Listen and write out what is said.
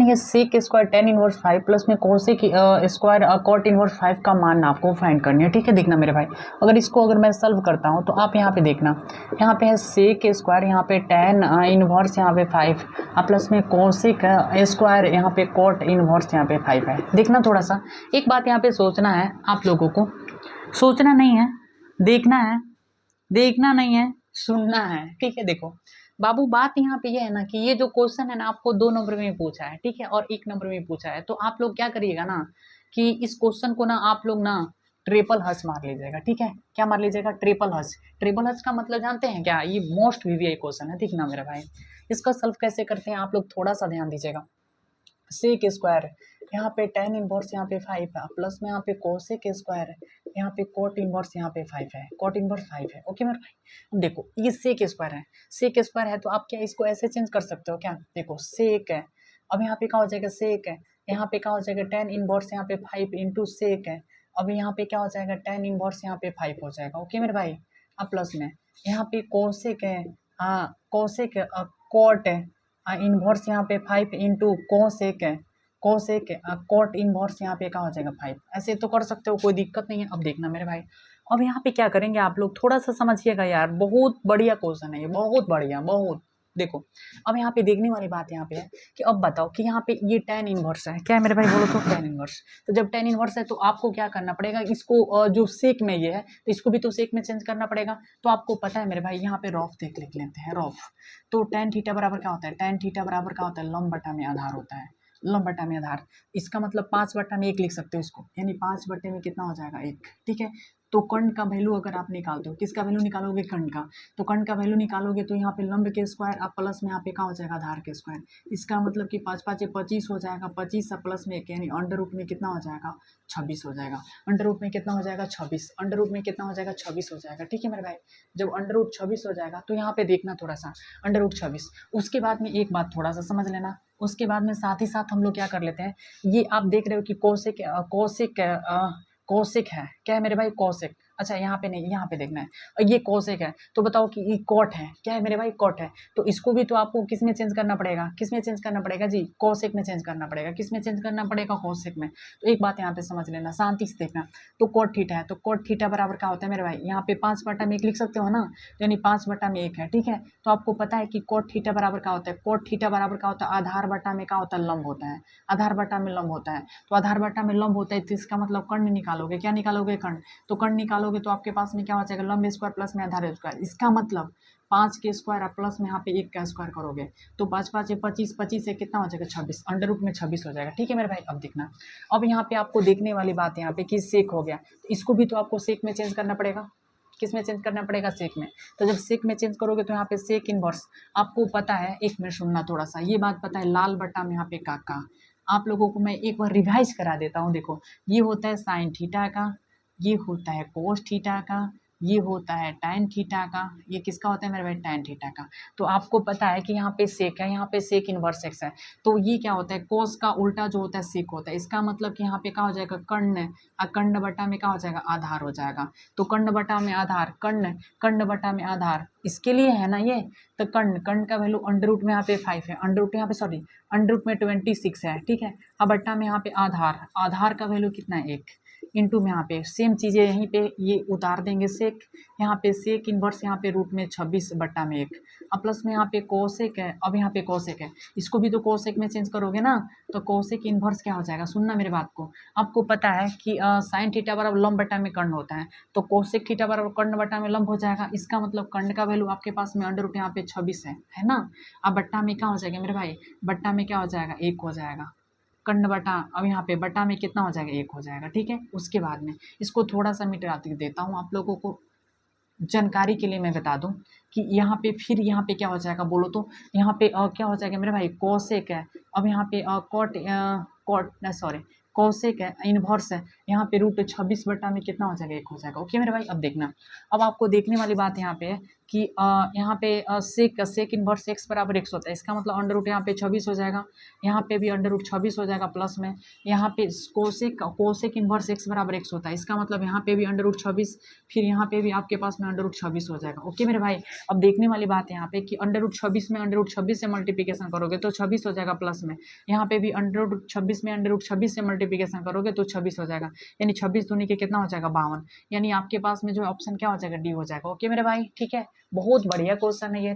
ये sec square ten inverse 5 plus में cosec square cot inverse 5 का मान आपको फाइंड करनी है। ठीक है, देखना मेरे भाई, अगर मैं सॉल्व करता हूँ तो आप यहाँ पे देखना, यहाँ पे है सेक स्क्वायर, यहाँ पे टेन इनवर्स यहाँ पे 5 प्लस में कोसेक स्क्वायर यहाँ पे कॉट इनवर्स यहाँ पे 5 है। देखना थोड़ा सा, एक बात यहाँ पे सोचना है आप लोगों को, सोचना नहीं है, देखना है, देखना नहीं है, सुनना है। ठीक है, देखो बाबू, बात यहाँ पे ये है ना कि ये जो क्वेश्चन है ना आपको 2 नंबर में पूछा है, ठीक है, और 1 नंबर में पूछा है। तो आप लोग क्या करिएगा ना कि इस क्वेश्चन को ना आप लोग ना ट्रिपल हच मार लीजिएगा। ठीक है, क्या मार लीजिएगा? Triple Hutch. ट्रिपल हच का मतलब जानते हैं क्या? ये मोस्ट वीवीआई क्वेश्चन है, ठीक ना मेरे भाई। इसका सॉल्व कैसे करते हैं आप लोग थोड़ा सा ध्यान दीजिएगा। सेक स्क्वायर यहाँ पे टेन इनवर्स यहाँ पे 5 है, प्लस में यहाँ पे कोसेक स्क्वायर है, यहाँ पे कॉट इनवर्स यहाँ पे 5 है, कॉट इनवर्स 5 है। ओके मेरे भाई, अब देखो ये सेक स्क्वायर है, सेक स्क्वायर है तो आप क्या इसको ऐसे चेंज कर सकते हो क्या? देखो सेक है, अब यहाँ पे क्या हो जाएगा? सेक है, यहाँ पे क्या हो जाएगा? टेन इनवर्स यहाँ पे 5 इंटू सेक है, अब यहाँ पे क्या हो जाएगा? टेन इनवर्स यहाँ पे 5 हो जाएगा। ओके मेरे भाई, अब प्लस में यहाँ पे कोसेक है, हाँ कोसेक है, अब कॉट है, इनवर्स यहाँ पे 5 इंटू कोसेक है, कोसेक कॉट इनवर्स यहाँ पे क्या हो जाएगा? 5। ऐसे तो कर सकते हो, कोई दिक्कत नहीं है। अब देखना मेरे भाई, अब यहाँ पे क्या करेंगे आप लोग, थोड़ा सा समझिएगा यार, बहुत बढ़िया क्वेश्चन है ये, बहुत बढ़िया, बहुत। देखो अब यहाँ पे देखने वाली बात यहाँ पे है कि अब बताओ कि यहाँ पे ये tan इनवर्स है, क्या है मेरे भाई? बोलो तो tan इनवर्स। तो जब tan इनवर्स है तो आपको क्या करना पड़ेगा? इसको जो सेक में ये है तो इसको भी तो सेक में चेंज करना पड़ेगा। तो आपको पता है मेरे भाई, यहाँ पे रॉफ देख लिख लेते हैं, रॉफ। तो tan थीटा बराबर क्या होता है? tan थीटा बराबर क्या होता है? लंब बटा में आधार होता है, लंब बटा में आधार। इसका मतलब 5 बटा में 1 लिख सकते हो इसको, यानी 5 बटे में कितना हो जाएगा? 1। ठीक है, तो कर्ण का वैल्यू अगर आप निकालते हो, किसका वैल्यू निकालोगे? कर्ण का। तो कर्ण का वैल्यू निकालोगे तो यहाँ पे लंब के स्क्वायर अब प्लस में यहाँ पे क्या हो जाएगा? आधार के स्क्वायर। इसका मतलब कि 5 5 25 हो जाएगा, 25 से प्लस में 1 यानी अंडर रूट में कितना हो जाएगा? 26 हो जाएगा। अंडर रूट में कितना हो जाएगा? 26। अंडर रूट में कितना हो जाएगा? 26 हो जाएगा। ठीक है मेरे भाई, जब अंडर रूट 26 हो जाएगा तो यहाँ पे देखना थोड़ा सा, अंडर रूट 26। उसके बाद में एक बात थोड़ा सा समझ लेना, उसके बाद में साथ ही साथ हम लोग क्या कर लेते हैं, ये आप देख रहे हो कि कोसेक कोसेक है, क्या है मेरे भाई? कोसेक। अच्छा यहाँ पे नहीं, यहाँ पे देखना है, और ये कोसेक है तो बताओ कि ये कॉट है, क्या है मेरे भाई? कॉट है। तो इसको भी तो आपको किस में चेंज करना पड़ेगा? किस में चेंज करना पड़ेगा जी? कोसेक में चेंज करना पड़ेगा। किस में चेंज करना पड़ेगा? कोसेक में। तो एक बात यहाँ पे समझ लेना, शांति से देखना। तो कॉट थीटा है, तो कॉट थीटा बराबर क्या होता है मेरे भाई? यहाँ पे 5 बटा में 1 लिख सकते हो ना, यानी 5 बटा में 1 है। ठीक है, तो आपको पता है कि कॉट थीटा बराबर क्या होता है? कॉट थीटा बराबर क्या होता है? आधार बटा में क्या होता है? लंब होता है, आधार बटा में लंब होता है। तो आधार बटा में लंब होता है तो इसका मतलब कर्ण निकालोगे, क्या निकालोगे? कर्ण। तो कर्ण निकालोगे तो आपके पास में क्या हो जाएगा? लंब स्क्वायर प्लस में आधार स्क्वायर। इसका मतलब 5 के स्क्वायर और प्लस में यहाँ पे 1 का स्क्वायर करोगे तो 5 5 25, 25 से कितना हो जाएगा? 26। अंडर रूट में 26 हो जाएगा। ठीक है मेरे भाई, अब देखना, अब यहाँ पे आपको देखने वाली बात यहाँ पे कि सेक हो गया, तो इसको भी तो आपको सेक में चेंज करना पड़ेगा। किस में चेंज करना पड़ेगा? सेक में। तो जब सेक में चेंज करोगे तो यहाँ पे सेक इनवर्स, आपको पता है, एक मिनट सुनना थोड़ा सा, ये बात पता है लाल बटा में यहाँ पे का। आप लोगों को मैं एक बार रिवाइज करा देता हूँ। देखो ये होता है साइन थीटा का, ये होता है कोस थीटा का, ये होता है tan थीटा का, ये किसका होता है मेरे भाई? tan थीटा का। तो आपको पता है कि यहाँ पे सेक है, यहाँ पे सेक इनवर्स एक्स है, तो ये क्या होता है? कोस का उल्टा जो होता है सेक होता है। इसका मतलब कि यहाँ पे क्या हो जाएगा? कर्ण, और कर्ण बटा में क्या हो जाएगा? आधार हो जाएगा। तो कर्ण बटा में आधार, कर्ण, कर्ण बटा में आधार, इसके लिए है ना ये। तो कर्ण, कर्ण का वैल्यू अंडर रूट में यहाँ पे 5 है, अंडर रूट यहाँ पे सॉरी अंडर रूट में 26 है। ठीक है, अब बट्टा में यहाँ पे आधार, आधार का वैल्यू कितना है? 1 इंटू में यहाँ पे सेम चीज़ें यहीं पे ये उतार देंगे सेक, यहाँ पे सेक इनवर्स यहाँ पे रूट में 26 बट्टा में 1, अब प्लस में यहाँ पे कोसेक है, अब यहाँ पे कोसेक है, इसको भी तो कोसेक में चेंज करोगे ना, तो कोसेक इनवर्स क्या हो जाएगा? सुनना मेरे बात को, आपको पता है कि साइन थीटा बराबर लंब बट्टा में कर्ण होता है, तो कोसेक थीटा बराबर कर्ण बट्टा में लंब हो जाएगा। इसका मतलब कर्ण का वैल्यू आपके पास में अंडर रूट यहाँ पे 26 है ना। अब बट्टा में क्या हो जाएगा मेरे भाई? बट्टा में क्या हो जाएगा? 1 हो जाएगा। कर्ण बटा, अब यहाँ पे बटा में कितना हो जाएगा? 1 हो जाएगा। ठीक है, उसके बाद में इसको थोड़ा सा मिटा देता हूँ आप लोगों को जानकारी के लिए, मैं बता दूं कि यहाँ पे फिर यहाँ पे क्या हो जाएगा बोलो तो, यहाँ पे क्या हो जाएगा मेरे भाई? कोसेक है, अब यहाँ पे कॉट सॉरी कोसेक है, इनवर्स है, यहाँ पे रूट 26 बटा में कितना हो जाएगा? 1 हो जाएगा। ओके मेरे भाई, अब देखना, अब आपको देखने वाली बात यहाँ पे है कि यहाँ पे सेक इन्वर्स एक्स बराबर 100 होता है, इसका मतलब अंडर रूट यहाँ पे 26 हो जाएगा, यहाँ पे भी अंडर रूट 26 हो जाएगा प्लस में, यहाँ पे कोसेक इन्वर्स एक्स बराबर 100 होता है, इसका मतलब यहाँ पे भी अंडर रूट 26, फिर यहाँ पे भी आपके पास में अंडर रूट 26 हो जाएगा। ओके मेरे भाई, अब देखने वाली बात है यहाँ पे कि अंडर रूट 26 में अंडर रूट 26 से मल्टीप्लिकेशन करोगे तो 26 हो जाएगा प्लस में, यहाँ पे भी अंडर रूट 26 में अंडर रूट 26 से मल्टीप्लिकेशन करोगे तो 26 हो जाएगा, यानी 26 दूनी के कितना हो जाएगा 52, यानी आपके पास में जो ऑप्शन क्या हो जाएगा डी हो जाएगा। ओके मेरे भाई, ठीक है, बहुत बढ़िया क्वेश्चन है ये।